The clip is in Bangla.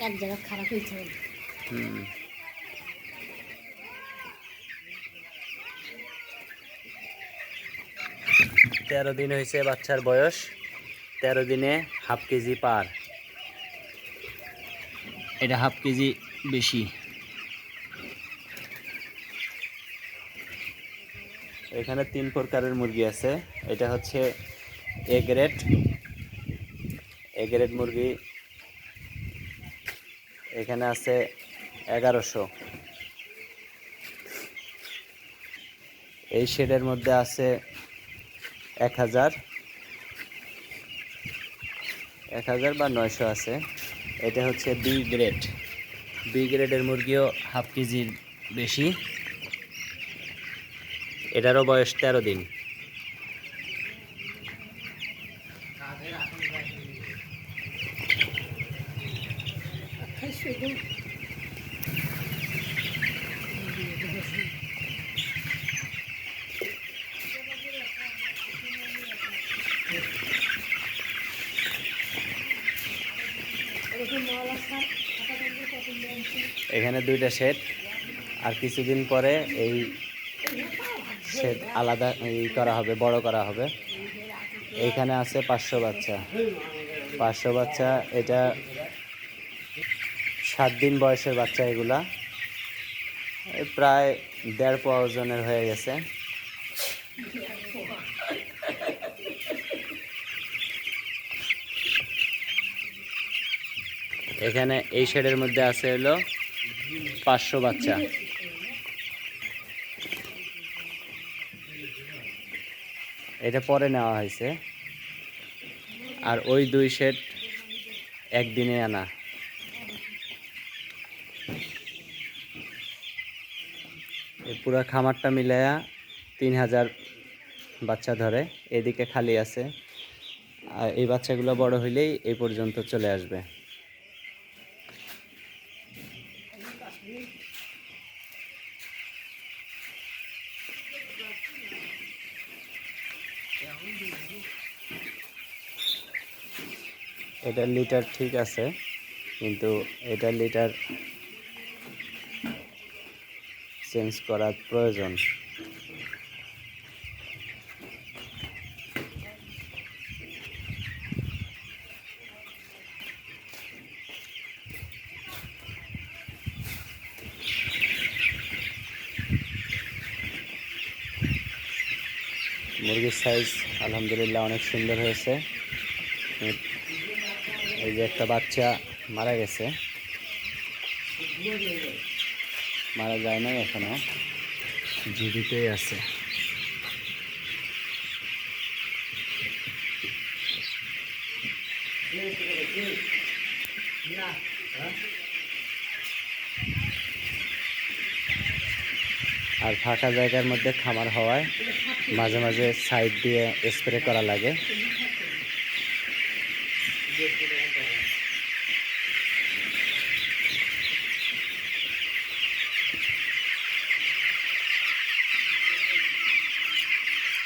এক জায়গা খারাপ হয়েছে। 13 দিন হয়েছে বাচ্চার বয়স। 13 দিনে হাফ কেজি পার। এটা হাফ কেজি বেশি। এখানে 3 প্রকারের মুরগি আছে। এটা হচ্ছে এ গ্রেড মুরগি। এখানে আছে 1100। এই শেডের মধ্যে আছে 1000 বা 900 আছে। এটা হচ্ছে বি গ্রেডের মুরগিও হাফ কেজির বেশি। এটারও বয়স 13 দিন। এখানে 2টা শেড। আর কিছুদিন পরে এই শেড আলাদা করা হবে, বড় করা হবে। এইখানে আছে 500 বাচ্চা। 500 বাচ্চা। এটা 7 দিন বয়সের বাচ্চা। এগুলা প্রায় 1.5 পোয়া ওজনের হয়ে গেছে। এখানে এই শেডের মধ্যে আছে হলো 500 বাচ্চা। এটা পরে নেওয়া হয়েছে। আর ওই 2 শেড একদিনে আনা। এই পুরো খামারটা মিলায়া 3000 বাচ্চা ধরে। এদিকে খালি আছে। আর এই বাচ্চাগুলো বড় হইলেই এই পর্যন্ত চলে আসবে। এটার লিটার ঠিক আছে, কিন্তু এটার লিটার চেঞ্জ করার প্রয়োজন। মুরগির সাইজ আলহামদুলিল্লাহ অনেক সুন্দর হয়েছে। এই যে একটা বাচ্চা মারা গেছে, মারা যায় নাই এখনো, জীবিতই আছে। আর ফাঁকা জায়গার মধ্যে খামার হওয়ায় মাঝে মাঝে সাইড দিয়ে স্প্রে করা লাগে।